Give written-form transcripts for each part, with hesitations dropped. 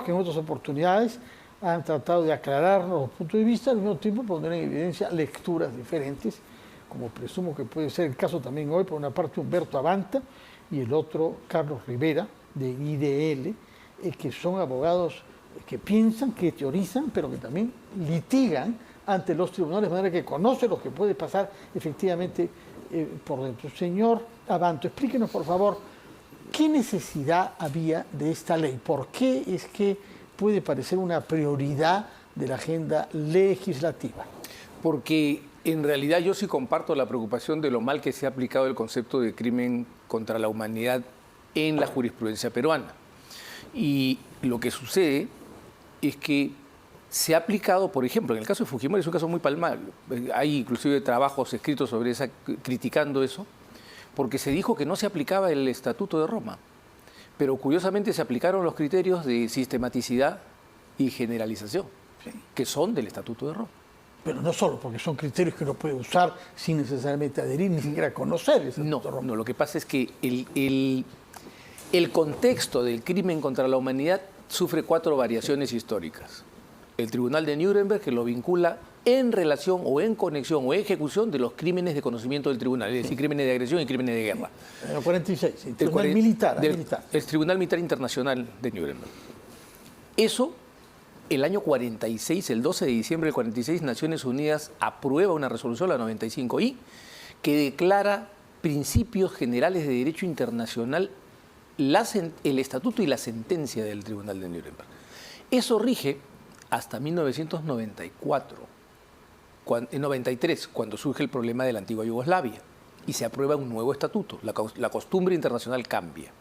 que en otras oportunidades han tratado de aclararnos los puntos de vista, al mismo tiempo poner en evidencia lecturas diferentes, como presumo que puede ser el caso también hoy, por una parte Humberto Avanta y el otro Carlos Rivera, de IDL, que son abogados que piensan, que teorizan, pero que también litigan ante los tribunales, de manera que conocen lo que puede pasar efectivamente por dentro. Señor Abanto, explíquenos por favor, ¿qué necesidad había de esta ley? ¿Por qué es que puede parecer una prioridad de la agenda legislativa? Porque en realidad yo sí comparto la preocupación de lo mal que se ha aplicado el concepto de crimen contra la humanidad en la jurisprudencia peruana. Y lo que sucede es que se ha aplicado, por ejemplo, en el caso de Fujimori es un caso muy palmable. Hay inclusive trabajos escritos sobre criticando eso, porque se dijo que no se aplicaba el Estatuto de Roma. Pero curiosamente se aplicaron los criterios de sistematicidad y generalización, ¿sí?, que son del Estatuto de Roma. Pero no solo, porque son criterios que uno puede usar sin necesariamente adherir, ni siquiera conocer el Estatuto de Roma. No, lo que pasa es que el contexto del crimen contra la humanidad sufre 4 variaciones históricas. El Tribunal de Nuremberg, que lo vincula en relación o en conexión o ejecución de los crímenes de conocimiento del tribunal, es decir, crímenes de agresión y crímenes de guerra. En el 46, el Tribunal Militar. El Tribunal Militar Internacional de Nuremberg. Eso, el año 46, el 12 de diciembre del 46, Naciones Unidas aprueba una resolución, la 95I, que declara principios generales de derecho internacional el estatuto y la sentencia del Tribunal de Nuremberg. Eso rige hasta 1994, en 93, cuando surge el problema de la antigua Yugoslavia y se aprueba un nuevo estatuto. La costumbre internacional cambia.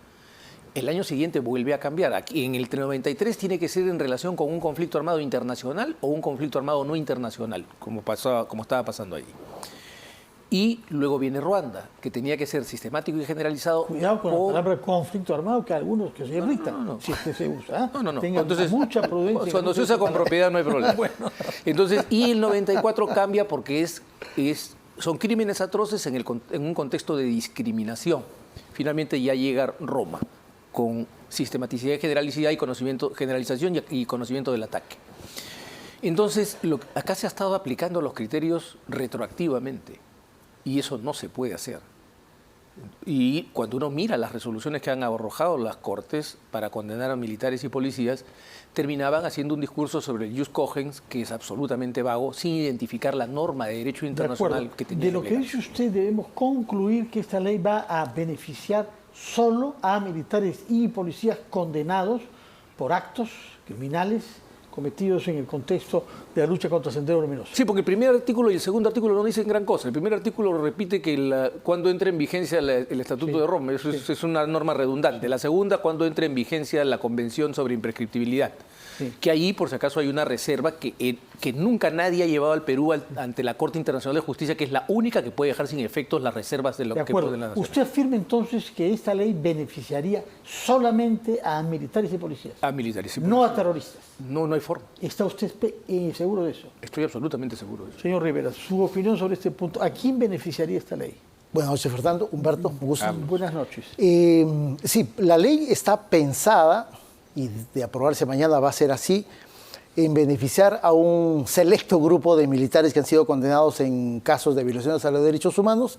El año siguiente vuelve a cambiar. Aquí, en el 93 tiene que ser en relación con un conflicto armado internacional o un conflicto armado no internacional, como estaba pasando allí. Y luego viene Ruanda, que tenía que ser sistemático y generalizado. Cuidado con la palabra conflicto armado, que algunos que se irritan, si es que se usa. No. Tenga Entonces, mucha prudencia. Cuando se usa con propiedad no hay problema. Bueno. Entonces, y el 94 cambia porque son crímenes atroces en un contexto de discriminación. Finalmente ya llega Roma, con sistematicidad, generalicidad y generalización y conocimiento del ataque. Entonces, acá se ha estado aplicando los criterios retroactivamente. Y eso no se puede hacer. Y cuando uno mira las resoluciones que han arrojado las Cortes para condenar a militares y policías, terminaban haciendo un discurso sobre el jus cogens, que es absolutamente vago, sin identificar la norma de derecho internacional que tenía. De lo que dice usted, debemos concluir que esta ley va a beneficiar solo a militares y policías condenados por actos criminales cometidos en el contexto de la lucha contra Sendero Luminoso. Sí, porque el primer artículo y el segundo artículo no dicen gran cosa. El primer artículo repite que cuando entre en vigencia el Estatuto de Roma, eso es una norma redundante. La segunda, cuando entre en vigencia la Convención sobre Imprescriptibilidad. Sí. Que ahí, por si acaso, hay una reserva que nunca nadie ha llevado al Perú ante la Corte Internacional de Justicia, que es la única que puede dejar sin efectos las reservas de lo que pueden las naciones. ¿Usted afirma entonces que esta ley beneficiaría solamente a militares y policías? A militares y policías. No a terroristas. No hay forma. ¿Está usted seguro de eso? Estoy absolutamente seguro de eso. Señor Rivera, su opinión sobre este punto. ¿A quién beneficiaría esta ley? Buenas noches, Fernando. Humberto, un gusto. Buenas noches. Sí, la ley está pensada, y de aprobarse mañana va a ser así, en beneficiar a un selecto grupo de militares que han sido condenados en casos de violaciones a los derechos humanos,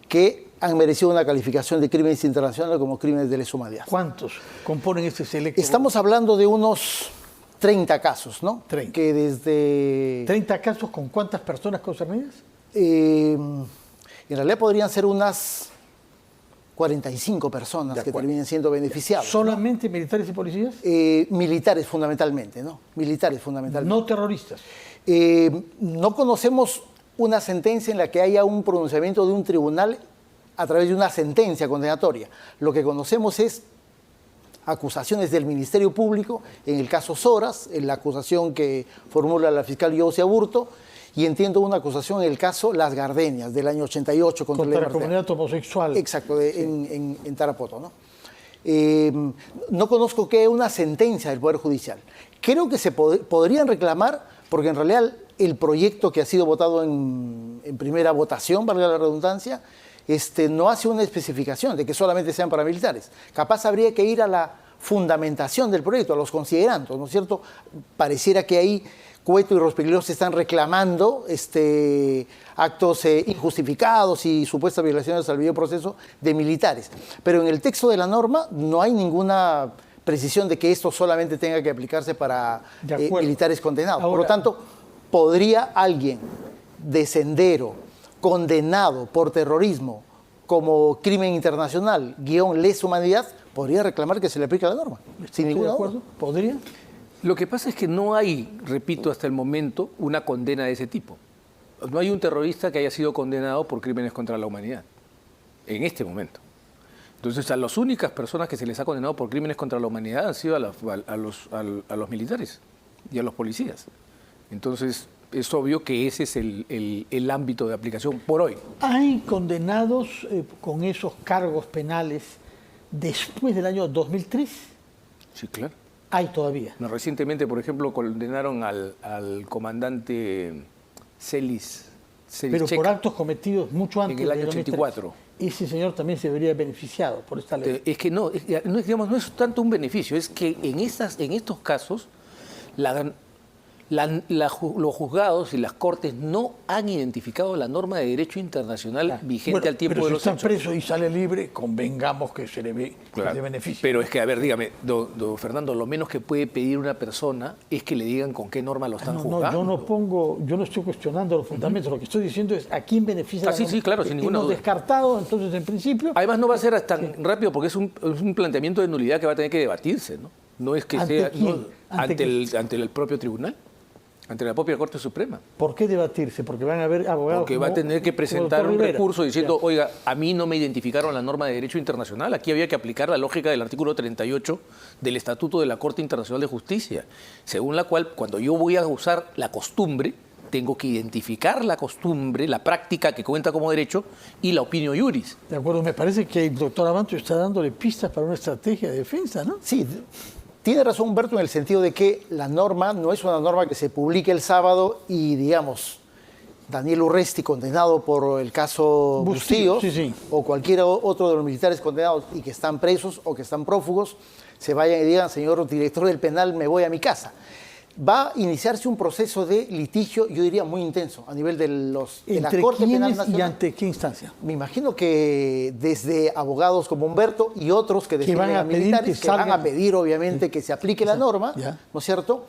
que han merecido una calificación de crímenes internacionales como crímenes de lesa humanidad. ¿Cuántos componen este selecto grupo? Estamos hablando de unos 30 casos, ¿no? 30. Que desde... ¿30 casos con cuántas personas concernidas? En realidad podrían ser unas 45 personas que terminen siendo beneficiados. ¿Solamente militares y policías? Militares fundamentalmente, ¿no? Militares fundamentalmente. ¿No terroristas? No conocemos una sentencia en la que haya un pronunciamiento de un tribunal a través de una sentencia condenatoria. Lo que conocemos es acusaciones del Ministerio Público, en el caso Soras, en la acusación que formula la fiscal Yosi Aburto, y entiendo una acusación en el caso Las Gardenias, del año 88. Contra la comunidad homosexual. Exacto, en Tarapoto, ¿no? No conozco que haya una sentencia del Poder Judicial. Creo que se podrían reclamar, porque en realidad el proyecto que ha sido votado en primera votación, valga la redundancia, no hace una especificación de que solamente sean paramilitares. Capaz habría que ir a la fundamentación del proyecto, a los considerandos, ¿no es cierto? Pareciera que ahí Cueto y Rospigliosi están reclamando actos injustificados y supuestas violaciones al debido proceso de militares. Pero en el texto de la norma no hay ninguna precisión de que esto solamente tenga que aplicarse para militares condenados. Ahora, por lo tanto, ¿podría alguien de Sendero, condenado por terrorismo como crimen internacional, _ lesa humanidad, podría reclamar que se le aplique la norma? Sin ningún acuerdo. ¿Podría? Lo que pasa es que no hay, repito, hasta el momento, una condena de ese tipo. No hay un terrorista que haya sido condenado por crímenes contra la humanidad, en este momento. Entonces, a las únicas personas que se les ha condenado por crímenes contra la humanidad han sido a los militares y a los policías. Entonces, es obvio que ese es el ámbito de aplicación por hoy. ¿Hay condenados con esos cargos penales después del año 2003? Sí, claro. Hay todavía. No, recientemente, por ejemplo, condenaron al comandante Celis Pero Checa, por actos cometidos mucho antes en el año del 84. Ese señor también se vería beneficiado por esta ley. Es que no, digamos, no es tanto un beneficio, es que en estos casos los juzgados y las cortes no han identificado la norma de derecho internacional vigente al tiempo pero de los si está hechos. preso y sale libre, convengamos que se le ve de beneficio. Pero es que, a ver, dígame, don Fernando, lo menos que puede pedir una persona es que le digan con qué norma lo están juzgando. Yo no estoy cuestionando los fundamentos, lo que estoy diciendo es a quién beneficia la norma. Sí, claro, sin ninguna Hemos duda. Descartado, entonces, en principio... Además, no va a ser tan rápido porque es un planteamiento de nulidad que va a tener que debatirse, ¿no? No es que ¿Ante sea quién? ante el propio tribunal. Ante la propia Corte Suprema. ¿Por qué debatirse? Porque van a haber abogados. Porque va a tener que presentar un recurso diciendo, oiga, a mí no me identificaron la norma de derecho internacional. Aquí había que aplicar la lógica del artículo 38 del Estatuto de la Corte Internacional de Justicia, según la cual, cuando yo voy a usar la costumbre, tengo que identificar la costumbre, la práctica que cuenta como derecho y la opinio iuris. De acuerdo, me parece que el doctor Abanto está dándole pistas para una estrategia de defensa, ¿no? Sí. Tiene razón Humberto en el sentido de que la norma no es una norma que se publique el sábado y, digamos, Daniel Urresti, condenado por el caso Bustillos, o cualquier otro de los militares condenados y que están presos o que están prófugos, se vayan y digan, señor director del penal, me voy a mi casa. Va a iniciarse un proceso de litigio, yo diría, muy intenso, a nivel de la Corte Penal Nacional. ¿Y ante qué instancia? Me imagino que desde abogados como Humberto y otros que defienden a militares, que van a pedir, obviamente, que se aplique la norma, ¿no es cierto?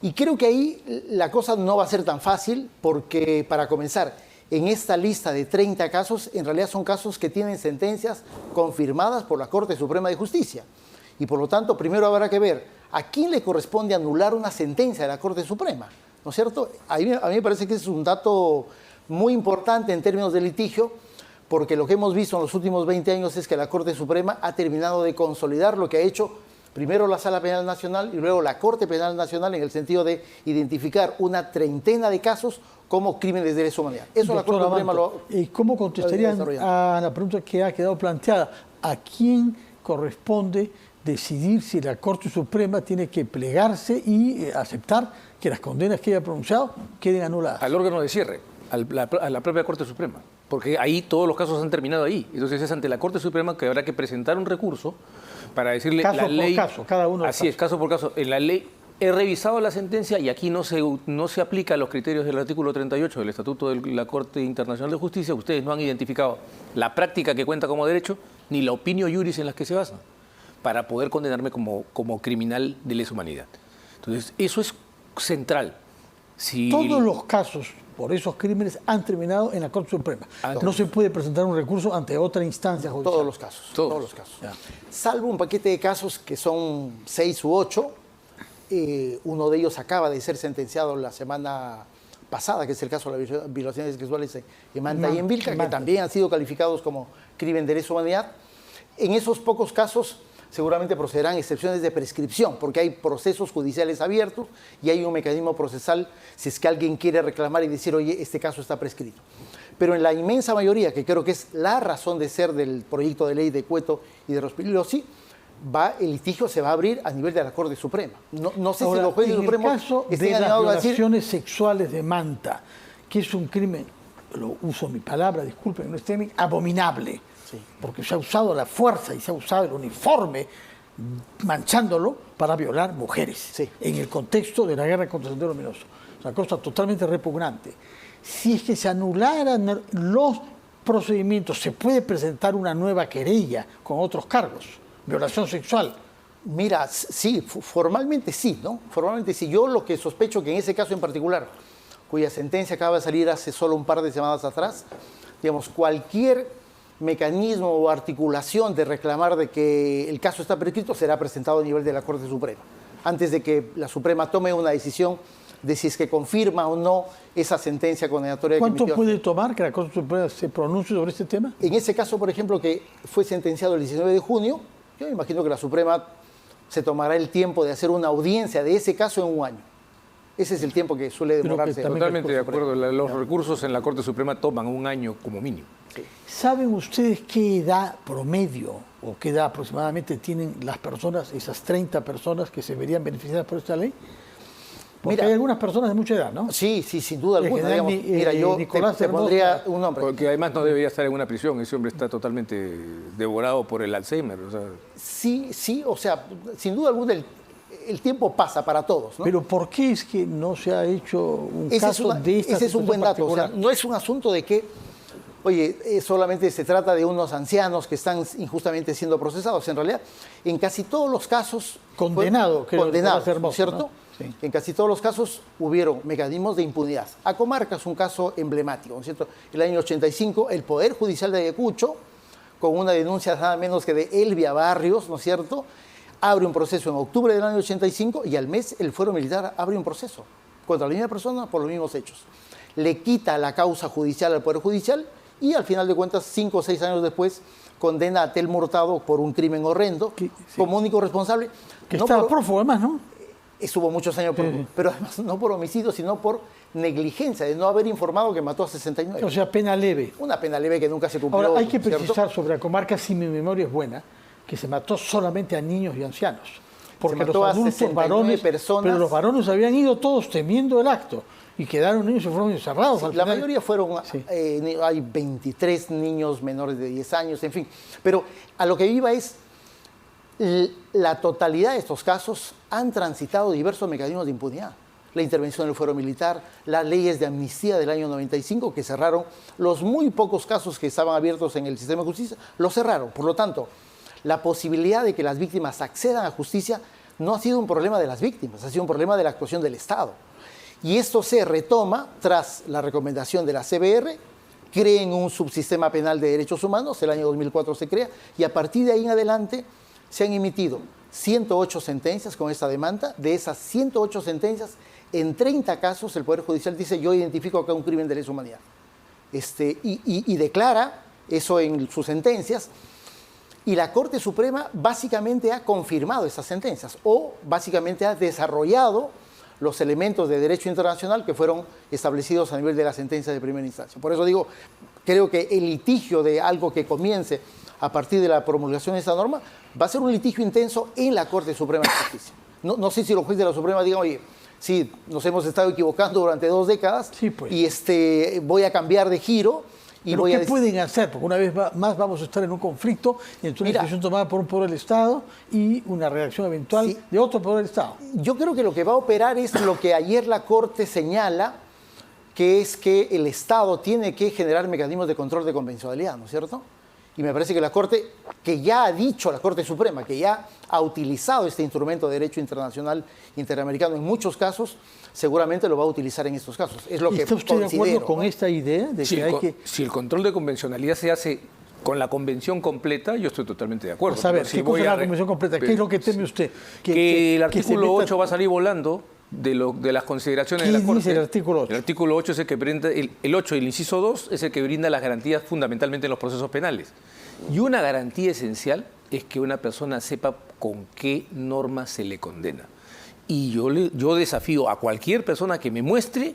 Y creo que ahí la cosa no va a ser tan fácil, porque, para comenzar, en esta lista de 30 casos, en realidad son casos que tienen sentencias confirmadas por la Corte Suprema de Justicia. Y por lo tanto, primero habrá que ver a quién le corresponde anular una sentencia de la Corte Suprema, ¿no es cierto? A mí me parece que ese es un dato muy importante en términos de litigio, porque lo que hemos visto en los últimos 20 años es que la Corte Suprema ha terminado de consolidar lo que ha hecho primero la Sala Penal Nacional y luego la Corte Penal Nacional, en el sentido de identificar una treintena de casos como crímenes de lesa humanidad. Eso la Corte Suprema lo... ¿Y cómo contestarían a la pregunta que ha quedado planteada? ¿A quién corresponde decidir si la Corte Suprema tiene que plegarse y aceptar que las condenas que haya pronunciado queden anuladas? Al órgano de cierre, a la propia Corte Suprema, porque ahí todos los casos han terminado ahí. Entonces es ante la Corte Suprema que habrá que presentar un recurso para decirle caso la ley... Caso, cada uno. Así es, caso por caso. En la ley he revisado la sentencia y aquí no se aplican los criterios del artículo 38 del Estatuto de la Corte Internacional de Justicia. Ustedes no han identificado la práctica que cuenta como derecho ni la opinio iuris en las que se basan para poder condenarme como criminal de lesa humanidad. Entonces, eso es central. Todos los casos por esos crímenes han terminado en la Corte Suprema. No se puede presentar un recurso ante otra instancia judicial. Todos los casos. Todos los casos. Salvo un paquete de casos que son 6 u 8. Uno de ellos acaba de ser sentenciado la semana pasada, que es el caso de las violaciones sexuales en Manta y en Vilca, que también han sido calificados como crimen de lesa humanidad. En esos pocos casos seguramente procederán excepciones de prescripción, porque hay procesos judiciales abiertos y hay un mecanismo procesal si es que alguien quiere reclamar y decir, oye, este caso está prescrito. Pero en la inmensa mayoría, que creo que es la razón de ser del proyecto de ley de Cueto y de Rospigliosi, el litigio se va a abrir a nivel de la Corte Suprema. No sé si los jueces supremos estén animados a decir... violaciones sexuales de Manta, que es un crimen, uso mi palabra, disculpen, no es técnico, abominable. Sí. Porque se ha usado la fuerza y se ha usado el uniforme manchándolo para violar mujeres Sí. en el contexto de la guerra contra el Sendero Luminoso. Una cosa totalmente repugnante. Si es que se anularan los procedimientos, se puede presentar una nueva querella con otros cargos, violación sexual. Mira, sí, formalmente sí, ¿no? Formalmente sí. Yo lo que sospecho que en ese caso en particular, cuya sentencia acaba de salir hace solo un par de semanas atrás, digamos, cualquier mecanismo o articulación de reclamar de que el caso está prescrito será presentado a nivel de la Corte Suprema, antes de que la Suprema tome una decisión de si es que confirma o no esa sentencia condenatoria. ¿Cuánto puede tomar que la Corte Suprema se pronuncie sobre este tema? En ese caso, por ejemplo, que fue sentenciado el 19 de junio, yo me imagino que la Suprema se tomará el tiempo de hacer una audiencia de ese caso en un año. Ese es el tiempo que suele demorarse. Totalmente de acuerdo. Los recursos en la Corte Suprema toman un año como mínimo. Sí. ¿Saben ustedes qué edad promedio o qué edad aproximadamente tienen las personas, esas 30 personas que se verían beneficiadas por esta ley? Porque Mira, hay algunas personas de mucha edad, ¿no? Sí, sin duda El alguna. general Digamos, mira, yo Nicolás te Hermosa, pondría un nombre. Porque además no debería estar en una prisión. Ese hombre está totalmente devorado por el Alzheimer. O sea, Sí, o sea, sin duda alguna el tiempo pasa para todos, ¿no? Pero ¿por qué es que no se ha hecho un Ese caso de esta ese es un buen dato. O sea, particular? no es un asunto de que, oye, solamente se trata de unos ancianos que están injustamente siendo procesados. En realidad, en casi todos los casos... Condenado, creo, condenado, Nicolás Hermosa, ¿cierto? ¿no? Sí. En casi todos los casos hubieron mecanismos de impunidad. Acomarca es un caso emblemático, ¿no es cierto? El año 85, el Poder Judicial de Ayacucho, con una denuncia nada menos que de Elvia Barrios, ¿no es cierto?, abre un proceso en octubre del año 85 y al mes el Fuero Militar abre un proceso contra la misma persona por los mismos hechos. Le quita la causa judicial al Poder Judicial y al final de cuentas, 5 o 6 años después, condena a Telmo Hurtado por un crimen horrendo como único responsable. Que no estaba por- prófugo además, ¿no? Estuvo muchos años, pero además no por homicidio, sino por negligencia, de no haber informado que mató a 69. O sea, pena leve. Una pena leve que nunca se cumplió. Ahora, hay que ¿cierto? precisar sobre la comarca, si mi memoria es buena, que se mató solamente a niños y ancianos. Porque mató los a adultos 69 varones, personas. pero los varones habían ido todos temiendo el acto y quedaron niños y fueron encerrados. al La final. mayoría fueron, Sí. hay 23 niños menores de 10 años, en fin. Pero a lo que iba es, la totalidad de estos casos han transitado diversos mecanismos de impunidad. La intervención del fuero militar, las leyes de amnistía del año 95 que cerraron los muy pocos casos que estaban abiertos en el sistema de justicia, los cerraron. Por lo tanto, la posibilidad de que las víctimas accedan a justicia no ha sido un problema de las víctimas, ha sido un problema de la actuación del Estado. Y esto se retoma tras la recomendación de la CBR, creen un subsistema penal de derechos humanos, el año 2004 se crea, y a partir de ahí en adelante se han emitido 108 sentencias con esta demanda. De esas 108 sentencias, en 30 casos el Poder Judicial dice: yo identifico acá un crimen de lesa humanidad. Y declara eso en sus sentencias. Y la Corte Suprema básicamente ha confirmado esas sentencias o básicamente ha desarrollado los elementos de derecho internacional que fueron establecidos a nivel de la sentencia de primera instancia. Por eso digo, creo que el litigio de algo que comience a partir de la promulgación de esta norma va a ser un litigio intenso en la Corte Suprema de Justicia. No sé si los jueces de la Suprema digan: oye, sí, nos hemos estado equivocando durante 2 décadas, Sí, pues. y voy a cambiar de giro. Y ¿Pero voy qué a pueden hacer? Porque una vez más vamos a estar en un conflicto entre una Mira, decisión tomada por un poder del Estado y una reacción eventual Sí. de otro poder del Estado. Yo creo que lo que va a operar es lo que ayer la Corte señala, que es que el Estado tiene que generar mecanismos de control de convencionalidad, ¿no es cierto? Y me parece que la Corte, que ya ha dicho, la Corte Suprema, que ya ha utilizado este instrumento de derecho internacional interamericano en muchos casos, seguramente lo va a utilizar en estos casos. Es lo que ¿Está usted de acuerdo considero, con ¿no? esta idea de que hay que... Si el control de convencionalidad se hace con la convención completa, yo estoy totalmente de acuerdo. Vamos a ver, Pero si ¿qué cosa voy es a la re- convención completa? ¿Qué Pero- es lo que teme usted? Que el se artículo meta- 8 va a salir volando de las consideraciones ¿Qué de la Corte. dice el artículo 8? El artículo 8 es el que brinda, el 8 y el inciso 2 es el que brinda las garantías fundamentalmente en los procesos penales. Y una garantía esencial es que una persona sepa con qué norma se le condena. Y yo desafío a cualquier persona que me muestre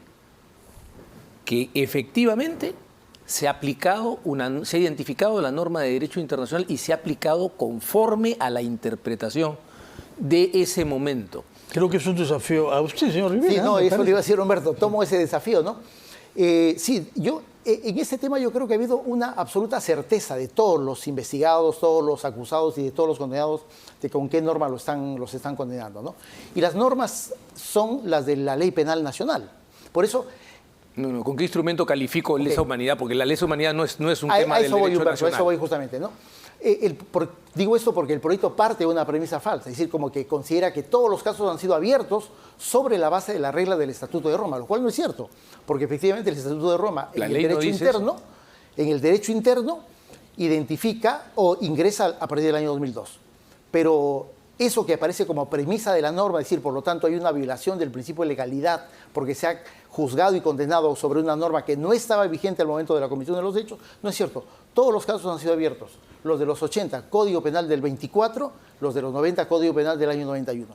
que efectivamente se ha identificado la norma de derecho internacional y se ha aplicado conforme a la interpretación de ese momento. Creo que es un desafío a usted, señor Rivera. Sí, no, me eso le parece. iba a decir Humberto, tomo ese desafío, ¿no? Sí, yo En este tema yo creo que ha habido una absoluta certeza de todos los investigados, todos los acusados y de todos los condenados de con qué norma los están condenando, ¿no? Y las normas son las de la Ley Penal Nacional. Por eso... No, ¿con qué instrumento califico lesa humanidad? Porque la lesa humanidad no es un tema del derecho nacional. A eso voy justamente, ¿no? Digo esto porque el proyecto parte de una premisa falsa, es decir, como que considera que todos los casos han sido abiertos sobre la base de la regla del Estatuto de Roma, lo cual no es cierto, porque efectivamente el Estatuto de Roma en el derecho interno identifica o ingresa a partir del año 2002. Pero eso que aparece como premisa de la norma, es decir, por lo tanto hay una violación del principio de legalidad porque se ha juzgado y condenado sobre una norma que no estaba vigente al momento de la comisión de los hechos, no es cierto. Todos los casos han sido abiertos. Los de los 80, Código Penal del 24, los de los 90, Código Penal del año 91.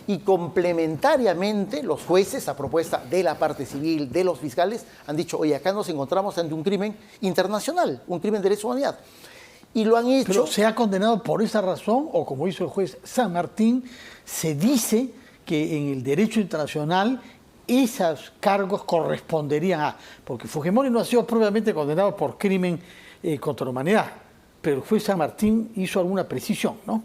Y complementariamente, los jueces, a propuesta de la parte civil, de los fiscales, han dicho, oye, acá nos encontramos ante un crimen internacional, un crimen de lesa humanidad. Y lo han hecho... ¿Pero se ha condenado por esa razón o, como hizo el juez San Martín, se dice que en el derecho internacional esos cargos corresponderían a... Porque Fujimori no ha sido propiamente condenado por crimen contra la humanidad, pero el juez San Martín hizo alguna precisión, ¿no?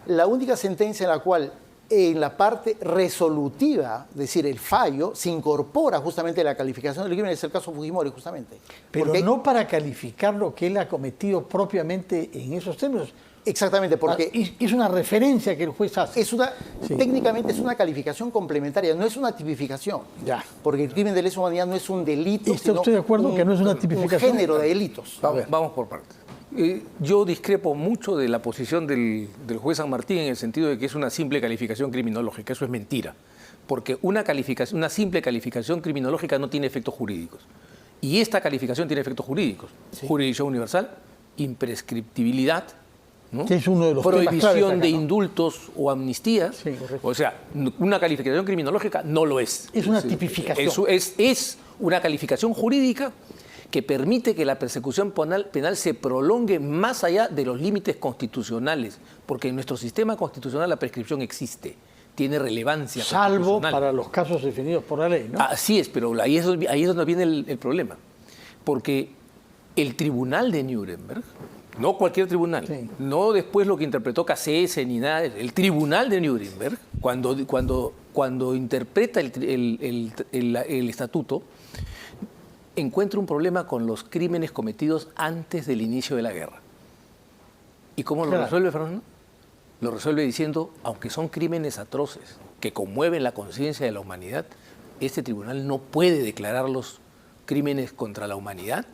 La única sentencia en la cual, en la parte resolutiva, es decir, el fallo, se incorpora justamente la calificación del crimen, es el caso Fujimori, justamente. Pero porque, no para calificar lo que él ha cometido propiamente en esos términos. Exactamente, porque... Es una referencia que el juez hace. Sí. Técnicamente es una calificación complementaria, no es una tipificación. Ya. Porque el crimen de lesa humanidad no es un delito, ¿Está usted de acuerdo que no es una tipificación? Un género de delitos. Vamos por partes. Yo discrepo mucho de la posición del juez San Martín en el sentido de que es una simple calificación criminológica. Eso es mentira. Porque una simple calificación criminológica no tiene efectos jurídicos. Y esta calificación tiene efectos jurídicos. Sí. Jurisdicción universal, imprescriptibilidad, ¿no? Que es uno de los prohibición de indultos o amnistías. Sí, o sea, una calificación criminológica no lo es. Es una tipificación. Es una calificación jurídica que permite que la persecución penal se prolongue más allá de los límites constitucionales, porque en nuestro sistema constitucional la prescripción existe, tiene relevancia. Salvo para los casos definidos por la ley, ¿no? Así es, pero ahí es donde viene el problema, porque el tribunal de Nuremberg, no cualquier tribunal, sí, no después lo que interpretó Cassese ni nada, el tribunal de Nuremberg, cuando interpreta el estatuto, encuentra un problema con los crímenes cometidos antes del inicio de la guerra. ¿Y cómo lo resuelve, Fernando? Lo resuelve diciendo, aunque son crímenes atroces que conmueven la conciencia de la humanidad, este tribunal no puede declararlos crímenes contra la humanidad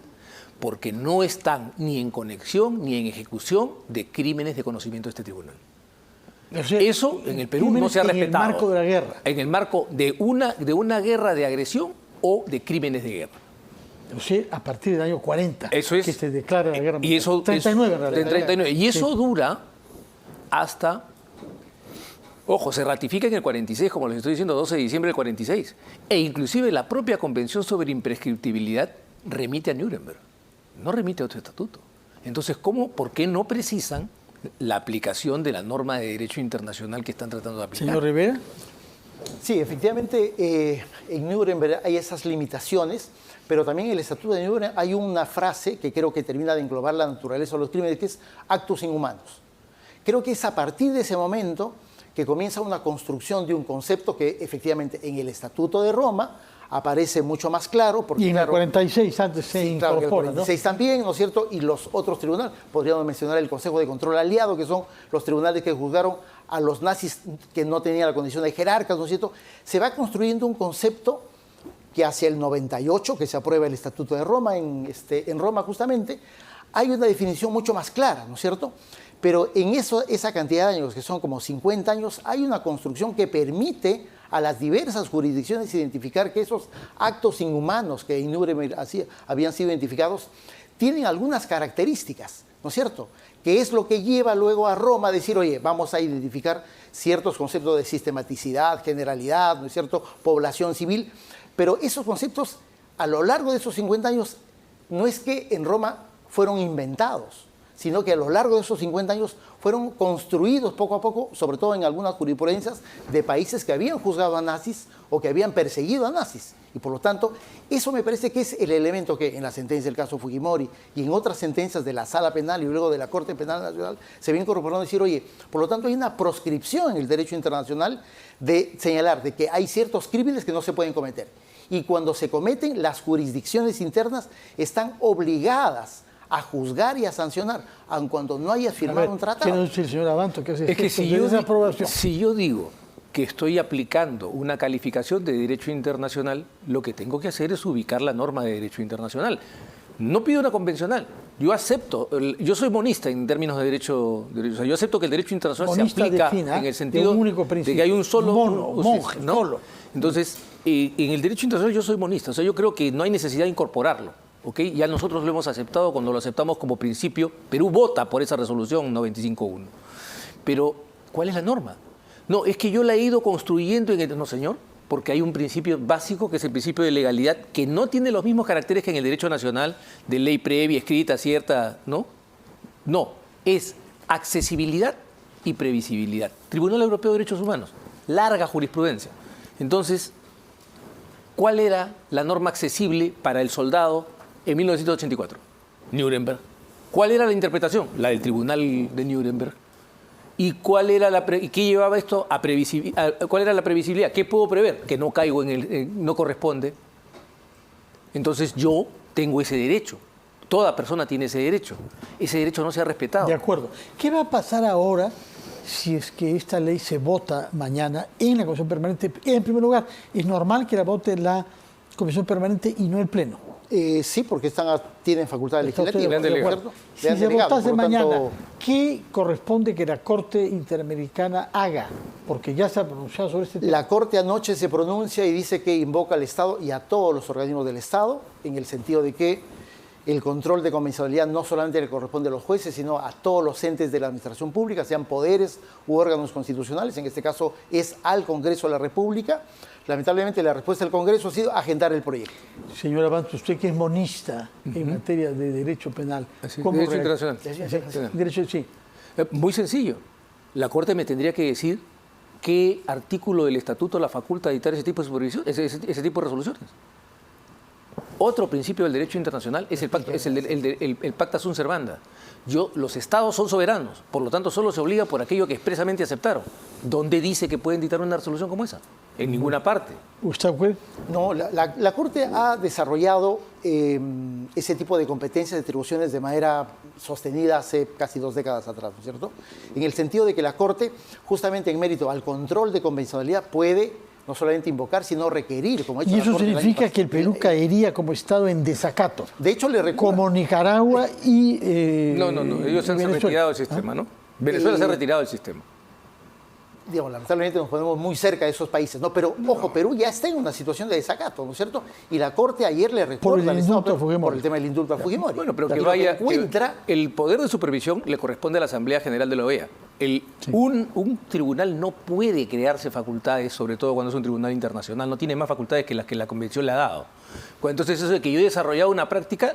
porque no están ni en conexión ni en ejecución de crímenes de conocimiento de este tribunal. O sea, eso en el Perú no se ha respetado. En el marco de la guerra. En el marco de una guerra de agresión o de crímenes de guerra. O sea, a partir del año 40, eso es, que se declara la guerra mundial. Y eso 39 en realidad. 39. Y eso dura hasta... Ojo, se ratifica en el 46, como les estoy diciendo, 12 de diciembre del 46. E inclusive la propia Convención sobre Imprescriptibilidad remite a Nuremberg. No remite a otro estatuto. Entonces, ¿por qué no precisan la aplicación de la norma de derecho internacional que están tratando de aplicar? Señor Rivera. Sí, efectivamente, en Nuremberg hay esas limitaciones, pero también en el Estatuto de Nuremberg hay una frase que creo que termina de englobar la naturaleza de los crímenes, que es actos inhumanos. Creo que es a partir de ese momento que comienza una construcción de un concepto que efectivamente en el Estatuto de Roma aparece mucho más claro. Porque, y en el 46 antes se incorpora, claro, el 46 también, ¿no es cierto? Y los otros tribunales, podríamos mencionar el Consejo de Control Aliado, que son los tribunales que juzgaron a los nazis que no tenían la condición de jerarcas, ¿no es cierto? Se va construyendo un concepto que hacia el 98, que se aprueba el Estatuto de Roma, en Roma justamente, hay una definición mucho más clara, ¿no es cierto? Pero en esa cantidad de años, que son como 50 años, hay una construcción que permite a las diversas jurisdicciones identificar que esos actos inhumanos que en Nuremberg habían sido identificados tienen algunas características, ¿no es cierto? Que es lo que lleva luego a Roma a decir, oye, vamos a identificar ciertos conceptos de sistematicidad, generalidad, ¿no es cierto?, población civil, pero esos conceptos a lo largo de esos 50 años no es que en Roma fueron inventados, sino que a lo largo de esos 50 años fueron construidos poco a poco, sobre todo en algunas jurisprudencias de países que habían juzgado a nazis o que habían perseguido a nazis. Y por lo tanto, eso me parece que es el elemento que en la sentencia del caso Fujimori y en otras sentencias de la Sala Penal y luego de la Corte Penal Nacional se viene incorporando a decir, oye, por lo tanto hay una proscripción en el derecho internacional de señalar de que hay ciertos crímenes que no se pueden cometer. Y cuando se cometen, las jurisdicciones internas están obligadas a juzgar y a sancionar, aun cuando no haya firmado un tratado. ¿Qué nos dice el señor Abanto? Es que si yo digo que estoy aplicando una calificación de derecho internacional, lo que tengo que hacer es ubicar la norma de derecho internacional. No pido una convencional. Yo acepto, yo soy monista en términos de derecho, o sea, yo acepto que el derecho internacional monista se aplica defina, en el sentido de que hay un solo monje, ¿no? Solo. Entonces, en el derecho internacional yo soy monista, o sea, yo creo que no hay necesidad de incorporarlo. ¿Okay? Ya nosotros lo hemos aceptado cuando lo aceptamos como principio. Perú vota por esa resolución 95.1. Pero, ¿cuál es la norma? No, es que yo la he ido construyendo en el... No, señor, porque hay un principio básico que es el principio de legalidad que no tiene los mismos caracteres que en el derecho nacional de ley previa, escrita, cierta, ¿no? No, es accesibilidad y previsibilidad. Tribunal Europeo de Derechos Humanos, larga jurisprudencia. Entonces, ¿cuál era la norma accesible para el soldado en 1984? Nuremberg. ¿Cuál era la interpretación? La del Tribunal de Nuremberg. ¿Y cuál era qué llevaba esto a previsibilidad? ¿Cuál era la previsibilidad? ¿Qué puedo prever? Que no caigo no corresponde. Entonces yo tengo ese derecho. Toda persona tiene ese derecho. Ese derecho no se ha respetado. De acuerdo. ¿Qué va a pasar ahora si es que esta ley se vota mañana en la Comisión Permanente? En primer lugar, ¿es normal que la vote la Comisión Permanente y no el Pleno? Sí, porque tienen facultad legislativa. Si se votase mañana, ¿qué corresponde que la Corte Interamericana haga? Porque ya se ha pronunciado sobre este tema. La Corte anoche se pronuncia y dice que invoca al Estado y a todos los organismos del Estado, en el sentido de que el control de convencionalidad no solamente le corresponde a los jueces, sino a todos los entes de la administración pública, sean poderes u órganos constitucionales. En este caso es al Congreso de la República. Lamentablemente la respuesta del Congreso ha sido agendar el proyecto. Señor Abanto, usted que es monista en materia de derecho penal. ¿Cómo derecho internacional. Derecho, sí. Muy sencillo. La Corte me tendría que decir qué artículo del Estatuto la faculta de dictar ese tipo de supervisión, ese tipo de resoluciones. Otro principio del derecho internacional es el pacta sunt servanda. Los estados son soberanos, por lo tanto solo se obliga por aquello que expresamente aceptaron. ¿Dónde dice que pueden dictar una resolución como esa? En ninguna parte. ¿Usted fue? No, la Corte ha desarrollado ese tipo de competencias, de atribuciones de manera sostenida hace casi 2 décadas atrás, ¿no es cierto? En el sentido de que la Corte, justamente en mérito al control de convencionalidad, puede no solamente invocar, sino requerir, como ha hecho y la eso Corte significa que el Perú caería como Estado en desacato. De hecho, le recuerdo. Como Nicaragua y No, ellos se han retirado del sistema, ¿no? Venezuela se ha retirado del sistema. Digamos, lamentablemente nos ponemos muy cerca de esos países, ¿no? Pero, ojo, Perú ya está en una situación de desacato, ¿no es cierto? Y la Corte ayer le recuerda al Estado por el tema del indulto a Fujimori. Bueno, pero que vaya, el poder de supervisión le corresponde a la Asamblea General de la OEA. Un tribunal no puede crearse facultades, sobre todo cuando es un tribunal internacional, no tiene más facultades que las que la Convención le ha dado. Entonces, eso de que yo he desarrollado una práctica,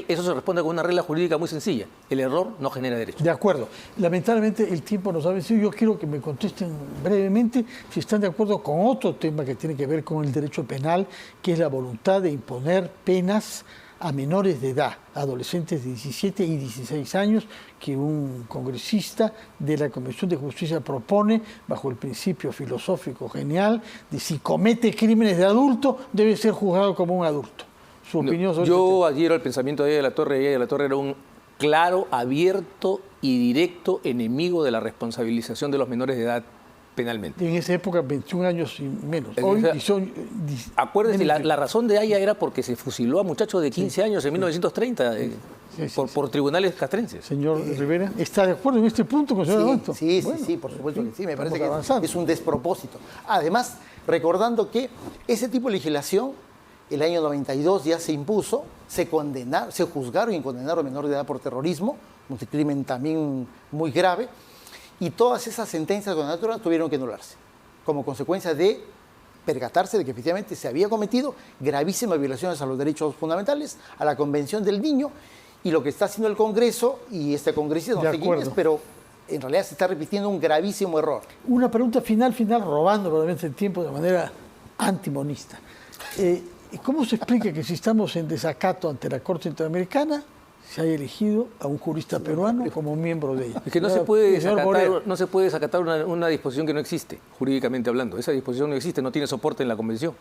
eso se responde con una regla jurídica muy sencilla. El error no genera derecho. De acuerdo. Lamentablemente el tiempo nos ha vencido. Yo quiero que me contesten brevemente si están de acuerdo con otro tema que tiene que ver con el derecho penal, que es la voluntad de imponer penas a menores de edad, adolescentes de 17 y 16 años, que un congresista de la Comisión de Justicia propone bajo el principio filosófico genial de si comete crímenes de adulto, debe ser juzgado como un adulto. Su opinión sobre yo adhiero al pensamiento de Aya de la Torre. Aya de la Torre era un claro, abierto y directo enemigo de la responsabilización de los menores de edad penalmente. En esa época, 21 años y menos. Hoy son... Acuérdese, la razón de Aya era porque se fusiló a muchachos de 15 años en 1930 por tribunales castrenses. Señor Rivera, ¿está de acuerdo en este punto con el señor Abanto? Sí, por supuesto que sí. Me parece que es un despropósito. Además, recordando que ese tipo de legislación, el año 92 ya se impuso, se juzgaron y condenaron a menores de edad por terrorismo, un crimen también muy grave, y todas esas sentencias condenatorias tuvieron que anularse, como consecuencia de percatarse de que efectivamente se había cometido gravísimas violaciones a los derechos fundamentales, a la Convención del Niño, y lo que está haciendo el Congreso, y este congresista, no sé quién es, pero en realidad se está repitiendo un gravísimo error. Una pregunta final, robando probablemente el tiempo de manera antimonista. ¿Y cómo se explica que si estamos en desacato ante la Corte Interamericana, se haya elegido a un jurista peruano como miembro de ella? Es que no se puede desacatar una disposición que no existe, jurídicamente hablando. Esa disposición no existe, no tiene soporte en la Convención.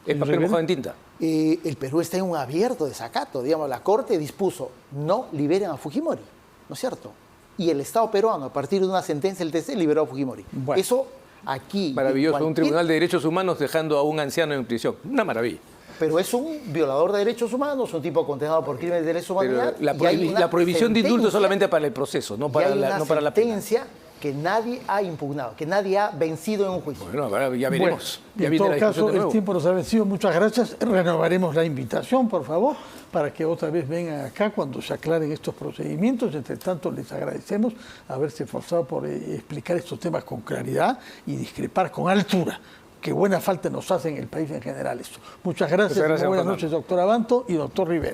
Es papel mojado en tinta. El Perú está en un abierto desacato. Digamos, la Corte dispuso no liberen a Fujimori, ¿no es cierto? Y el Estado peruano, a partir de una sentencia del TC, liberó a Fujimori. Bueno. Eso aquí... Maravilloso, un tribunal de derechos humanos dejando a un anciano en prisión. Una maravilla. Pero es un violador de derechos humanos, un tipo condenado por crímenes de lesa humanidad. Pero la prohibición de indulto es solamente para el proceso, no para la pena. Sentencia que nadie ha impugnado, que nadie ha vencido en un juicio. Bueno, ahora ya veremos. Bueno, en todo caso, el tiempo nos ha vencido. Muchas gracias. Renovaremos la invitación, por favor, para que otra vez vengan acá cuando se aclaren estos procedimientos. Entre tanto, les agradecemos haberse esforzado por explicar estos temas con claridad y discrepar con altura. Qué buena falta nos hace en el país en general esto. Muchas gracias. Muchas gracias, buenas noches, doctor Abanto y doctor Rivera.